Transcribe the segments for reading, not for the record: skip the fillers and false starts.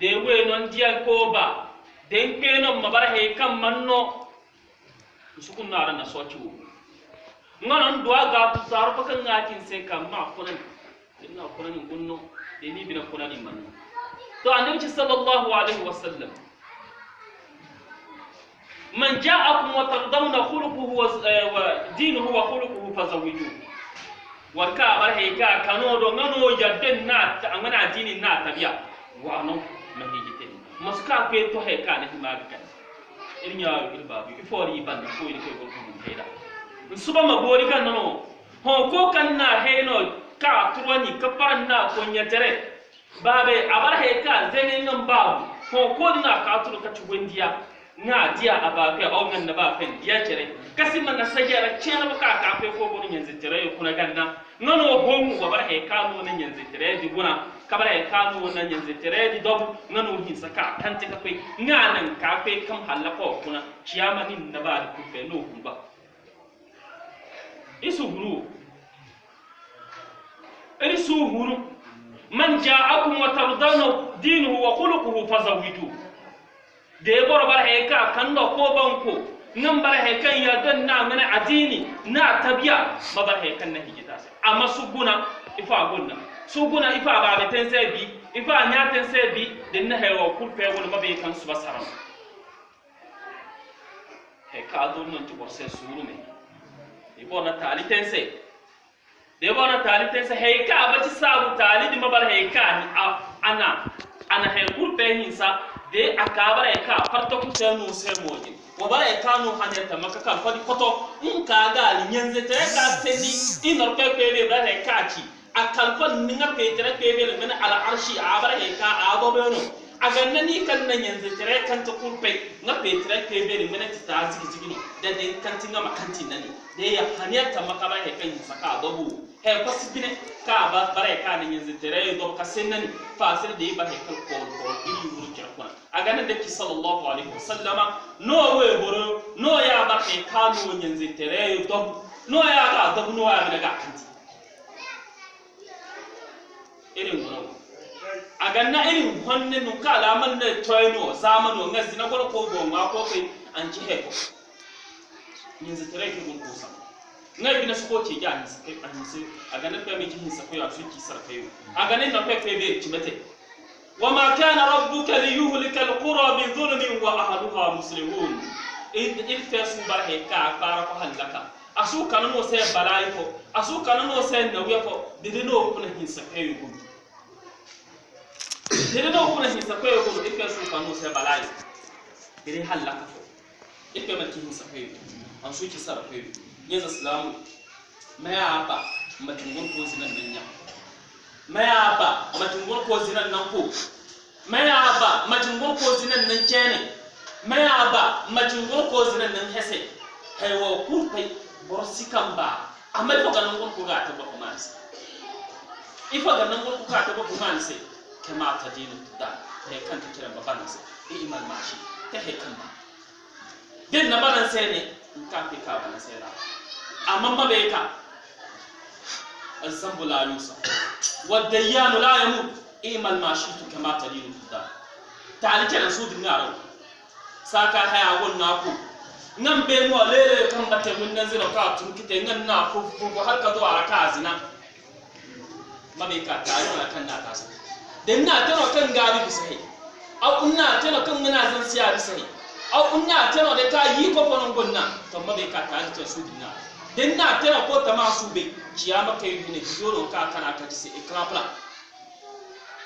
de we non dia ko ba den pe no mabara he kam manno sukun na ran so ci ngonon do aga tu sar pa kan ngatin se kam ma kunan inna kunan gunno de ni bina kunan manno to annabi sallallahu alaihi wasallam man ja'akum wa tardawna khuluquhu wa dinuhu wa khuluquhu fazawwijuhu warka barhe ka kano do ngano jadden na ta ngana dini na tabiya wa non mahijite maska pe to he ka na himaga kan irnya irba bi fori banda ko ni ko ko heda suba mabori kan no ho ko kan na he no ka turwani ka paranna ko nyatere babe abarhe ka zenen nan babu ho ko na ka turu ka tuwendiya na dia abafe au ngan na ba fen dia chere kasi man na sajara chena ka ka fe ko bonin yanzu tere kuna ganna ngano homu wa bar he kanu nan yanzu tere di guna ka bar he kanu nan yanzu tere di dobu ngano hin saka tante ka fe nganan ka fe kam halako kuna ciyama nin na ba ku fe no ba isu huru man ja'akum wa tardawna dinuhu wa khuluquhu fazawwijuhu de boro bar he ka kando ko banko nan bar he kan ya dan na ngana adini na tabiya babar he kan na hijita sai amma suguna ifa ifa ba be tense bi ifa nya tense bi den na he wo kurpe won mabe kan suba saram he ka do non to borse suru me ibo na tali tense de bona tali tense he ka ba ci sabu tali di mabar he ka ni ana he kurpe hinsa de akabara ka farto ku senu semoji wo bara ka no haneta makaka fadi foto in ka ga ali nyenze te ka seni inor pe be bara ka ci akal fon ninga pe tere pe be men ala arshi abara ka ado be no aga nani kan na nyenze tere kan to kurpe na pe tere pe be men ta zigi no de de kan tinga makanti nani de ya haneta makaba he kan saka adobu he pasibine ka ba bara ka ni nyenze tere do ka senani fasir de ba he kal ko ili wuru kira aga na de sallallahu alaihi wasallam no we boro no ya ba ke kanu nyenze tere do no ya ga do no ya daga kanti irin wono aga na irin honne no kala man ne toyno zamano ngasi na goro ko go ma ko kai an ci he ko nyenze tere ke gun ko sa ngai bina su ko ce ja ni sai an sai aga na pe mi kin sa ko ya su ki sarkayo aga ne na pe be ci mate وما كان ربك ليهلك القرى بظلم واهلها مصلحون إذ فاسو برهكا فارق هلكا اسو كانو سي بلايفو اسو كانو سي نويفو دينو كنا هنسكايو دينو كنا هنسكايو إذ فاسو كانو سي بلاي دين هلكا إذ ما كي هنسكايو انسو كي سركايو يز اسلام ما يابا ما تنغون كوزنا منيا maya ba matungol ko zinan nan ko maya ba matungol ko zinan nan cene maya ba matungol ko zinan nan hese haywo kurpai borsikam ba amma to ganan ko ga ta ba kuma sai ifa ganan ko ka ta ba kuma sai kama ta dinu da kai kanta kiran baban sai iman mashi ta hekan ba din na banan sai ne in ka fi ka banan sai da amma mabe ka الذنب لا يوسع والديان لا يموت إيمال ما شئت كما تدين الدار تعالي كنا سود النار ساكا هيا وناكو نم بيمو ليلة كم بتمن نزل وكاتم كتير ننا فو هل كدو على كازنا ما بيكا تعالي ولا كنا كاس دنا تنا كن غادي بسهي أو إننا تنا كن منازل سيا بسهي أو إننا تنا دكا يكو فنون ثم بيكا تعالي تسود النار denna tena ko tama sube kiyama kay ne joro ka kana ka ci écran plat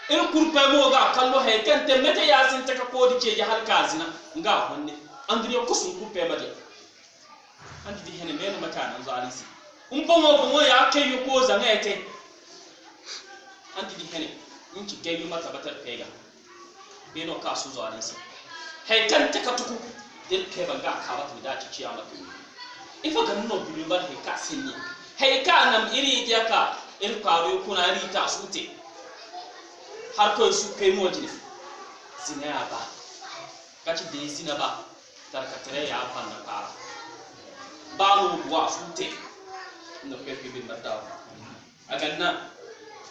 el kurpe mo ga kallo he kente mete yasin taka ko di ce hal kazina nga honne andriyo ko sun kurpe ba de andi di hene mena mata nan zo alisi mo ya ke yu ko za ngete andi di hene in ci gay yu mata batar pega beno ka su zo alisi he kente ka tuku del ke ba ga ka ba da ci kiyama to ifo ganno bilimbar he ka sinni he ka nam iri diaka il paro kuna rita sute har ko su kai mojini sinaya ba kaci de sinaba tarkatare ya fanna para balu wa sute no pepe bin madaw aganna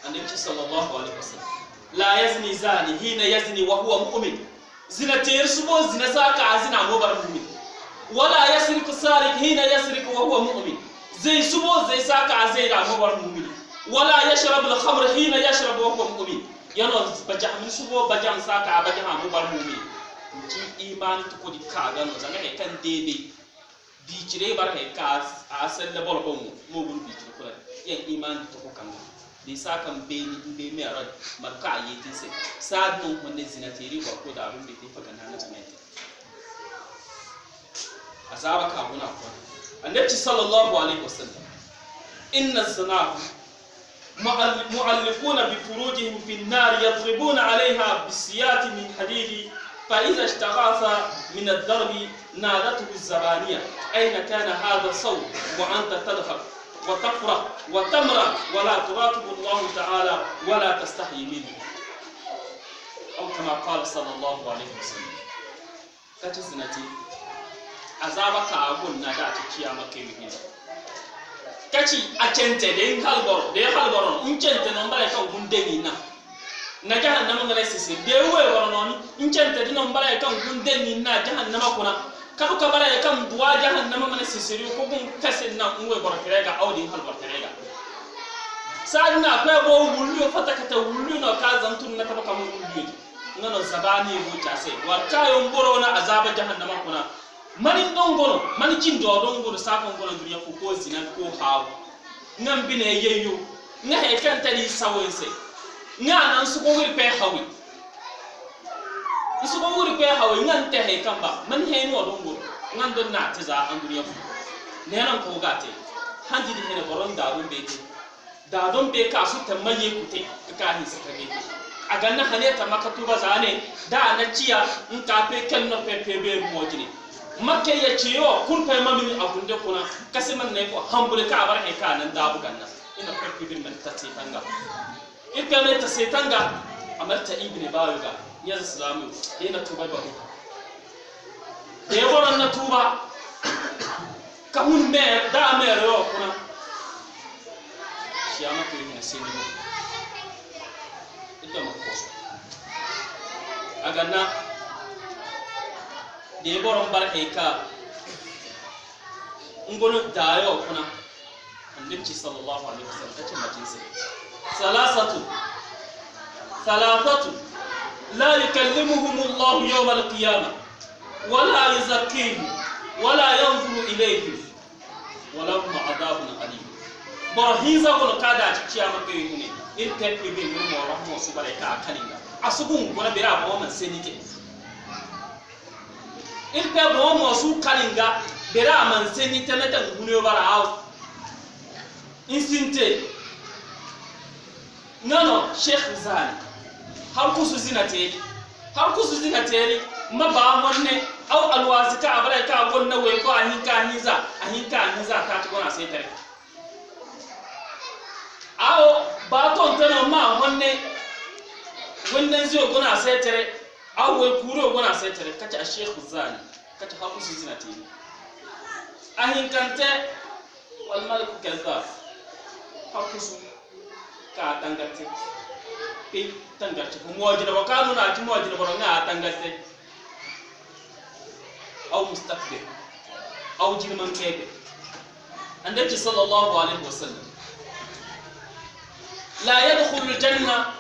annabi sallallahu alaihi wasallam la yazni zani hina yazni wa huwa mu'min zina ter subo zina saka azina mo bar mu'min wala yasriku sarik hina yasriku wa huwa mu'min zai subo zai saka azira mo bar mu'min wala yashrabu al-khamr hina yashrabu wa huwa mu'min yano bajam subo bajam saka bajam mo bar mu'min ci iman to ko di kaga no zanga e kan debe bi cire bar he ka asal le bol ko mo bul bi ci ko la yen iman to ko kan di saka be me arad marka yeti se sad non ko ne zinateri ko da abin be te faga na tamete azaba ka buna ko annabi sallallahu alaihi wasallam inna az-zina معلقون بفروجهم في النار يضربون عليها بالسيات من حديد فإذا اشتغاث من الضرب نادته الزبانية أين كان هذا الصوت وأنت تضحك وتفرح وتمرح ولا تراقب الله تعالى ولا تستحي منه أو كما قال صلى الله عليه وسلم كتزنتي عذابك أقول نادات كيامك كيمين kaci a cente de halboro incente non bale kan gundeni na jahannama ngale sisi de we worononi incente di non bale kan gundeni na jahannama kuna kadu ka bale kan duwa jahannama ngale sisi ko gun kasen na ngwe boro terega awdi halboro terega sadna ko bo wullu fatakata wullu no ka zantun na tabaka mo wullu ngano zabani bo tase war kayo mboro na azaba jahannama kuna mani dongono mani cindo dongono saka ngono duniya ko zina ko hawo ngam bine yeyo nga he kan tali sawense nga nan su ko wir pe hawi su ko wir pe hawi ngan te he kamba man he no dongono ngan don na tiza an duniya fu ne nan ko gate handi di hene boron da don be da don be ka su tamaye kute ka hi saka be aga na hane ta makatu bazane da na ciya in ka pe ken no pe be mojini makke ya ciyo kun fa mami agunde kuna kasiman ne ko hambule ka bar he ka nan dabu ganna ina ko bin man tati tanga ikka ne ta setanga amarta ibni bayuga ya islamu ina tuba ba de boron na tuba ka hun me da me ro kuna shiyama ko ina sini ita makko aganna de boron bar heka ngono dayo kuna annabi sallallahu alaihi wasallam tace majinsa salasatu la yukallimuhum Allah yawm al-qiyamah wala yuzakkihim wala yanzuru ilayhim wala hum adabun alim barahiza kono kada ci kiyama be ne in tafi be mun mo rahmo su bare ka kaninga asugun gona bira ba man senite ilpe bo mo su kalinga bera man seni temeta ngune bara aw insinte ngano sheikh zani har kusu zinateri maba monne aw alwazika abara ka gonna we ko ahinka hiza ka to gona sai tare aw ba ton tano ma monne wannan zai gona sai tare awe kuro gona sai tare kace a sheikh zani kace ha kusu zinati ahin kante wal malik kaza ha kusu ka tangate pe tangate ko mojina wakanu na ti mojina boro nga tangate aw mustakbir aw jirman kebe annabi sallallahu alaihi wasallam la yadkhulu aljanna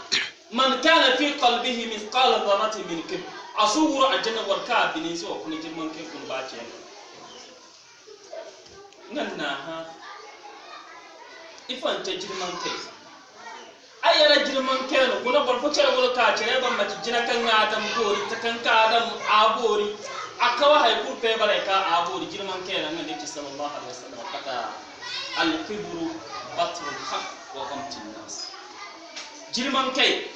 man kana fi qalbihi mithqala dharratin min kibr asuru aljanna warka binin so kun jirman ke kun bace nan na ha ifan ta jirman kai ayara jirman kai no kuna barfo cere wala ka cere ban maji jina kan adam gori ta kan ka adam abori akawa hay ku pe bare ka abori jirman kai nan ne ci sallallahu alaihi wasallam kata al-kibru batrul haqq wa qamtun nas jirman kai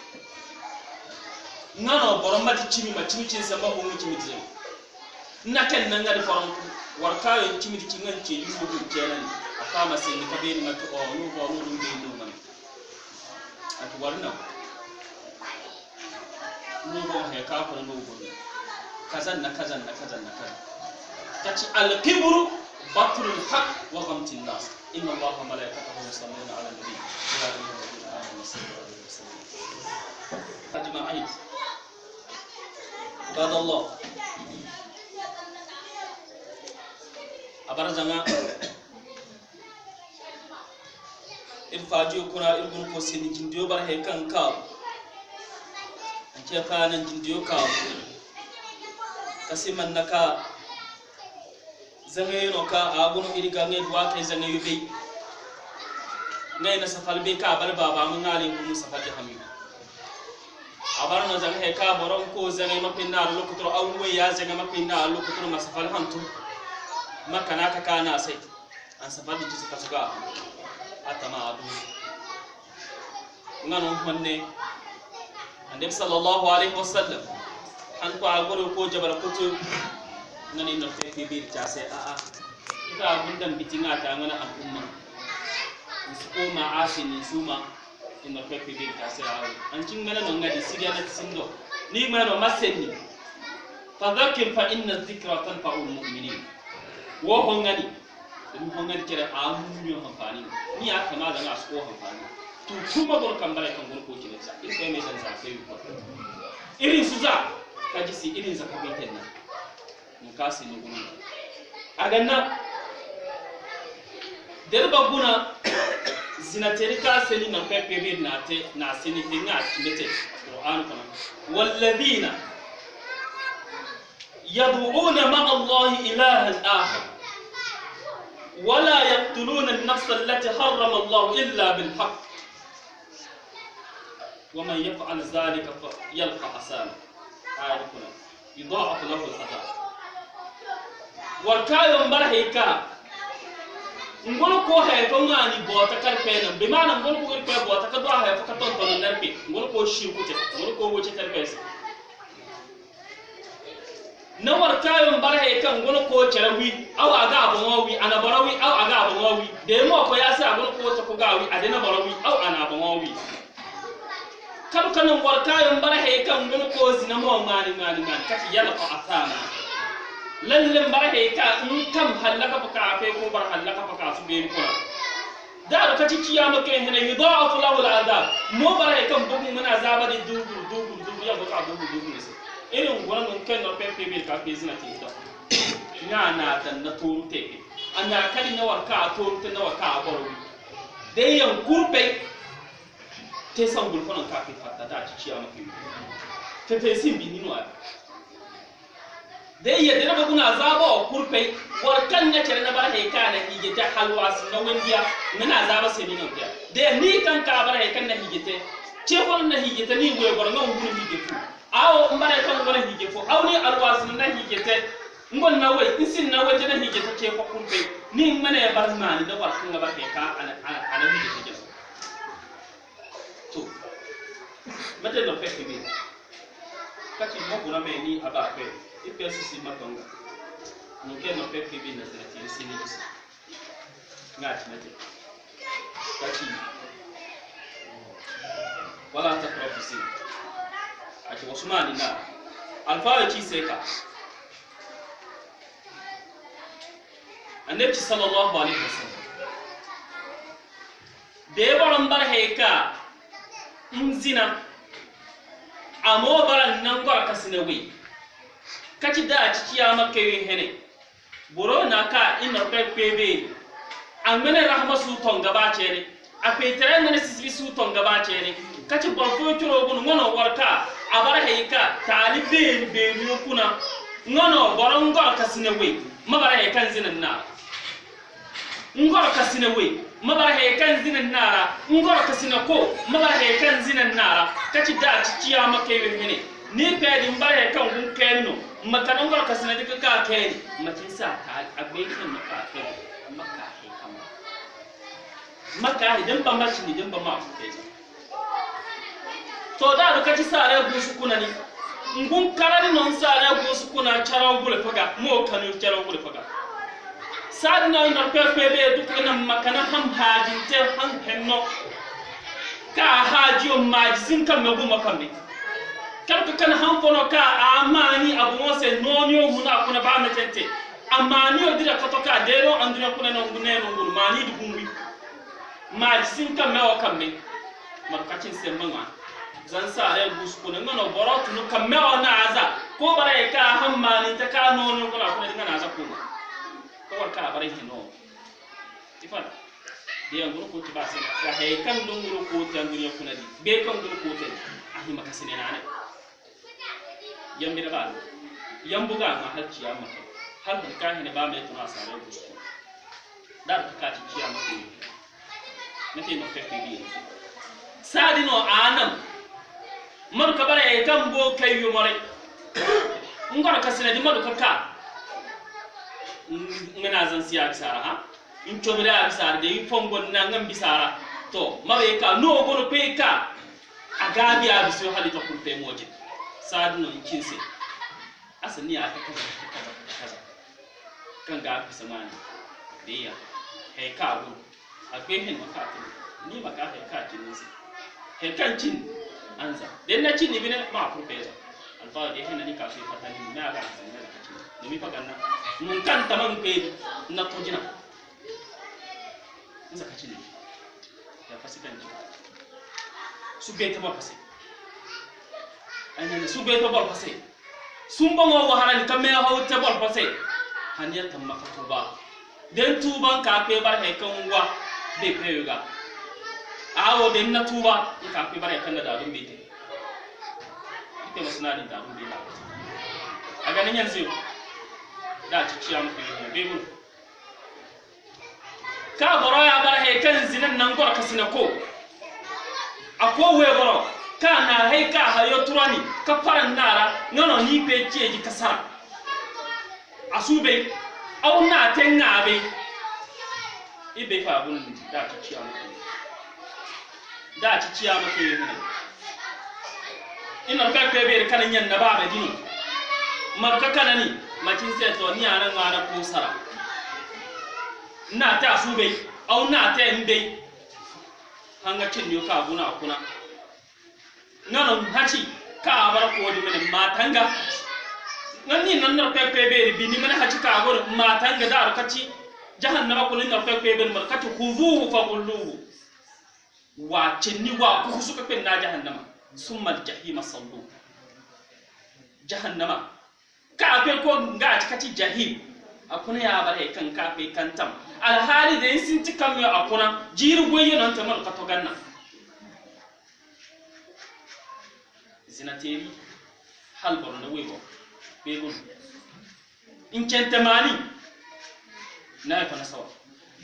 ngano boromba di chimi ma chimi cin samba ho mu chimi tse na ken nan ga di foron warka yo chimi di cingan ce yu bu kenan akama sai ni kaberi ma to o no bo no be no man at warna no bo he ka ko no bo kazan na kaci al-kibru batrul haqq wa ghamtun nas inna allaha malaikatahu yusalluna ala nabi ya ayyuhalladhina amanu sallu alaihi wa sallimu أجمعين. عباد الله أبرزنا الفاجيو كنا إرجون كوسين جنديو بره كان كاب أنت فانا جنديو كاب كسي من نكا زنيو نكا أبونو إلي كاني دوا كي زنيو بي نين سفال بي كابر بابا من علي بوم سفال جهمي أبارنا زنيه كابورون كو زنيه ما بينا لو كتر أول ويا زنيه ما بينا لو كتر ما سفال هانتو ما كنا كنا سي أن سفال دي جس كسوكا أتما أبو نانو مني النبي صلى الله عليه وسلم أنكو أقول كو جبل كتب ناني نفسي في بير جاسي إذا أبندم بتينا تامنا أمم نسكو ما عاشي نسوما إن نفسي في بير جاسي أنتين منا نعدي سيريا نتسندو ني منا مسني فذكر فإن الذكرى تنفع المؤمنين وهو غني dum hongal kere amunyo hanfani ni akama da na asko hanfani to kuma bor kambare kan gon ko kire sa irko me san sa sai ko irin su za kaji si irin za ka beten nan mun kasi no gon aganna derba guna zinaterika seni na pepe be na te na seni dinga kimete qur'an kana walladina yad'una ma allah ilahan akhar ولا يقتلون النفس التي حرم الله إلا بالحق ومن يفعل ذلك يلقى أثاما يضاعف له العذاب والكايو مبرهيكا ngolo ko he to ngani bota karpena be mana ngolo ko karpe bota ka do ha fa ka ton ton nerpe ngolo ko shirku te ngolo ko woche karpesa na warkayo mbarahe kan gono ko charawi aw aga abonwawi ana barawi aw aga abonwawi de mo ko yasa gono ko to ko gawi adena barawi aw ana abonwawi kadu kan warkayo mbarahe kan gono ko zina mo ngani kati yala ko athana lalle mbarahe ka kam halaka ka fe ko bar halaka ka su be ko da kati kiyama ke hene yudha'afu lahu al'adab mo barahe kan bugu mana azaba de dugu ya baka dugu ne irin gwanon kan na pepe bil ka ke zina tinda na tan na toru te ana kali na warka toru te na warka boro de yan kurpe te san gul konon ka ke fatta ta ci ciya mafi te sin bi nino a de ya de ba kuna zaba kurpe warkan na kere na bar he kana hige ta halwas na wendiya na zaba se nino te de ni kan ka bar he kan na hige te ce konon na hige te ni we gor ngam gulu hige fu awo mbare kan ngona hige fo awni alwasin na higete ngon na way insin na way na higete ke ko kumbe ni mane barmani da war kan ba ke ka ana higete ke to mate do fekk bi kati mo gona me ni aba pe ipe sisi matonga no ke no fekk bi na zati sini isi ngati mate kati wala takrabu sin ati Usmani na alfawa ci sai ka annabi sallallahu alaihi wasallam da ya baran bar haika in zina amo baran nan gwar kasinawi kaci da ci ciya makka yin hene boro na ka ina pepe an mene rahma su ton gaba ce ne a fetere mene sisi su ton gaba ce ne kaci barfo kiro gun ngono warka abar hayka talibe be kuna ngono boron gor kasine we mabara he kan zinan na ngor kasine we mabara he kan zinan nara ngor kasine ko mabara he kan zinan nara kaci da ciya make we hene ni pedi mbara he kan gun kenno makana ngor kasine dika ka keni matin sa ta agbe kin maka keni maka he kama maka he dan ba mashi ni dan ba ma ku kai to da kaci sare gusu kuna ni ngun karani non sare gusu kuna charaw gule faga mo kanu charaw gule faga sadna na pepe be duka na makana ham hajinte han henno ka hajiyo majizin kan megu makambe kan kan han fono ka amani abu wose nonyo huna kuna ba metente amani odira kotoka dero anduna kuna na ngune ngul mani du bumbi majizin kan mewa kambe markacin semma zan sare busku ne ngono borotu no kamewa na aza ko bare ka hammani ta ka nono ko na kuma dinga na aza ko war ka bare ki no ifan dia nguru ko ti base ka he kan do nguru ko ta nguru ko na di be kan nguru ko ta ahi maka sine na ne yambi da ba yambu ga ma har ciya maka har ka hine ba mai tuna sare busku dar ka ci ciya maka ne te no fefe bi sadi no anam man ka bare kan bo kai yu more ngora ka sine di madu ka ngana zan siya bisara ha in chobira bisara de yi fongon na ngam bisara to mabe ka no gono pe ka agabi abiso hali to kulpe moje sadi no kinse asani ya ta kaza kan ga bisa mani de ya he ka go akwai hin maka ni maka he ka kinse he kan cin anza den na cin ni bine ma professor alfa de hen ni ka fi fatani na ga san na ka cin ni mi paganna mun kan taman pe na tojina nza ka cin ya fasikan su be ta ba fasi anya su be ta ba fasi sun ba wa harani kan me hawo ta ba fasi haniya tamma ka tuba den tuban ka pe bar he kan wa be pe yoga awo den na tuba ka pe bar he kan da dum be te ite masna din da dum be la aga nan yanzu da ci ciya mu ne be mun ka boro ya bar he kan zinan nan gor ka sina ko akwo we boro ka na he ka hayo turani ka faran nara nono ni pe cieji kasara asube aw na tenga be ibe fa bun da ci ciya mu da ci ciya mu ne ina ka pe be kan nyan na ba dini marka kanani macin sai to ni anan ngana ko sara na ta asube aw na ta inde hanga cin yo ka guna kuna nano hachi ka bar ko di men matanga nani nan na pepe be bi ni men hachi ka gor matanga da kachi jahannama ko na pepe be mar kachi khuzuhu fa qulluhu wa cinni wa ku suka pen na jahannama summa jahima sallu jahannama ka pe ko nga kachi jahim akuna ya bare kan ka pe kantam al hali de sinti kam yo akuna jiru goyo nan tamar ka to ganna zinateri hal borno wego begun in kentamani na fa nasawa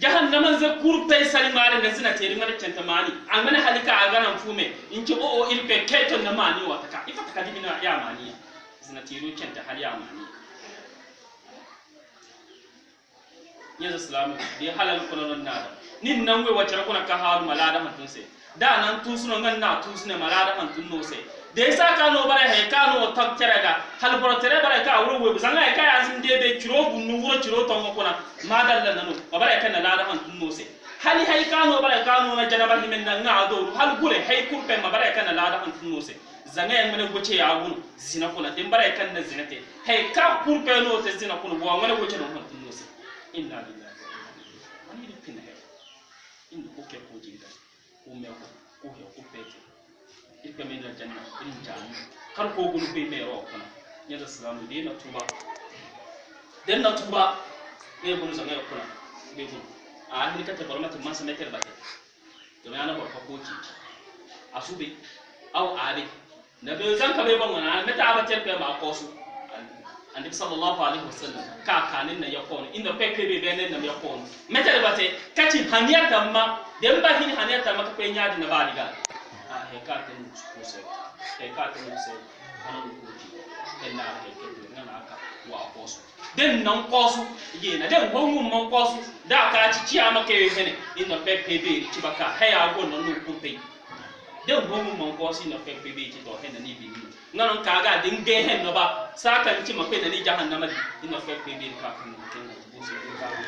jahannama za kurpe salimare na zinateri mara kentamani amana halika aganan fume in ki o ilpe keton na mani wata ka ifa taka dibina ya mani zinateri kenta hal ya mani yanzu islamu di halal kuno nada nin nangwe wacce kuna ka haru malada mantun se da nan tusuno ngan na tusune malada mantun no se de sa ka no bare he ka no tak terega hal boro tere bare ka wuro we zanga ka yazin de be kiro bunnu wuro kiro tongo kuna madalla nanu bare ka na lada mantun no se hali hay ka no bare ka no na janaba himen na nga do hal gure hay kurpe ma bare ka na lada mantun no se zanga en mene goce ya gun zina kuna de bare kan na zinate hay ka kurpe no te zina kuna bo mene goce no mantun no se inna lillahi wa inna ilaihi raji'un inna kuke ko jinda ko me ko ko pete ilka min aljanna in jani kar ko gulu be me ro kana ya da salamu de na tuba den na tuba be bunu zanga kuna be bunu a ni ka ta barmata man sama ter bate to me ana ba ko ci asube aw abe na be zan ka be ban wana meta abater pe ma ko su annabi sallallahu alaihi wasallam ka kanin na yakon inda pepe be benen na yakon meta bate kati haniya tamma dem ba hin haniya tamma ka pe nyaadi na baliga a he ka ten ko se he ka ten se hanan ko ji den na he ke na na ka wa kosu den nan kosu ye na den gongu mon kosu da ka ci ciya maka ye hene inda pepe be ci baka he ya go nan ko pe den gongu mon kosu inda pepe be ci to he na ni bi nganon kaga dinge hen no ba saka nti mape na ni jahannama ina fe pe bi ka kun ken bu se ko ka ta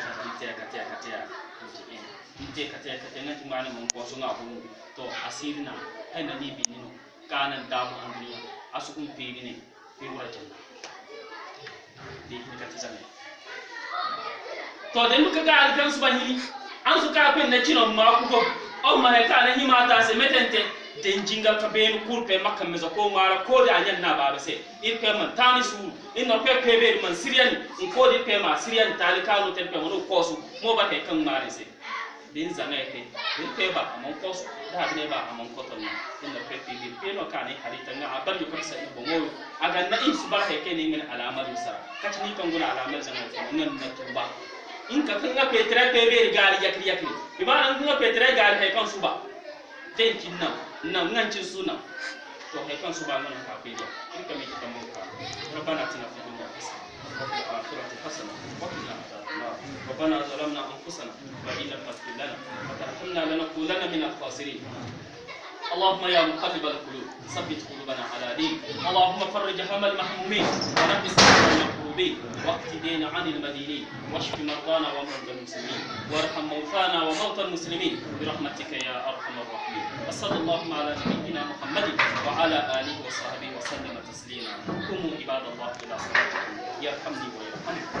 ti ka ta na ti mani mon ko so nga bu to asirina hen na ni bi ni no kanan da mu andunya asu kun pe bi ne pe wala janna de ni ka ta zame to den ka ga alkan su bahiri an su ka pe na cino ma ku ko o ma he ka na ni mata se metente den jingal ka ben kurpe makka mezo ko mara ko da anyan na baba se il pe man tani su in no pe be man siriani in ko di pe ma siriani tali kanu ten pe mo ko su mo ba ke kan mare se den zanga ke in pe ba amon ko su da ne ba amon ko ton in no pe pe no kane harita nga aban yo kamsa ibo mo aga na in su ba ke ne min alamar sa kati ni kan guna alamar zanga nan na tuba in ka kan ga pe tre pe be gali yakri bi ba an ga pe tre gali kai kan su ba den kinna na ngancin suna to kai kan su ba nan ka fi da in ka miki kan ka rabbana atina fid dunya hasana wa fil akhirati hasana wa qina adhaban rabbana zalamna anfusana wa in lam taghfir lana wa tarhamna lanakunanna min al-khasirin اللهم يا مقلب القلوب ثبت قلوبنا على دينك اللهم فرج هم المحمومين ونفس المكروبين واقض دين عن المدينين واشف مرضانا ومرضى المسلمين وارحم موتانا وموتى المسلمين برحمتك يا ارحم الراحمين وصلى اللهم على نبينا محمد وعلى اله وصحبه وسلم تسليما قوموا عباد الله الى صلاتكم يرحمني ويرحمكم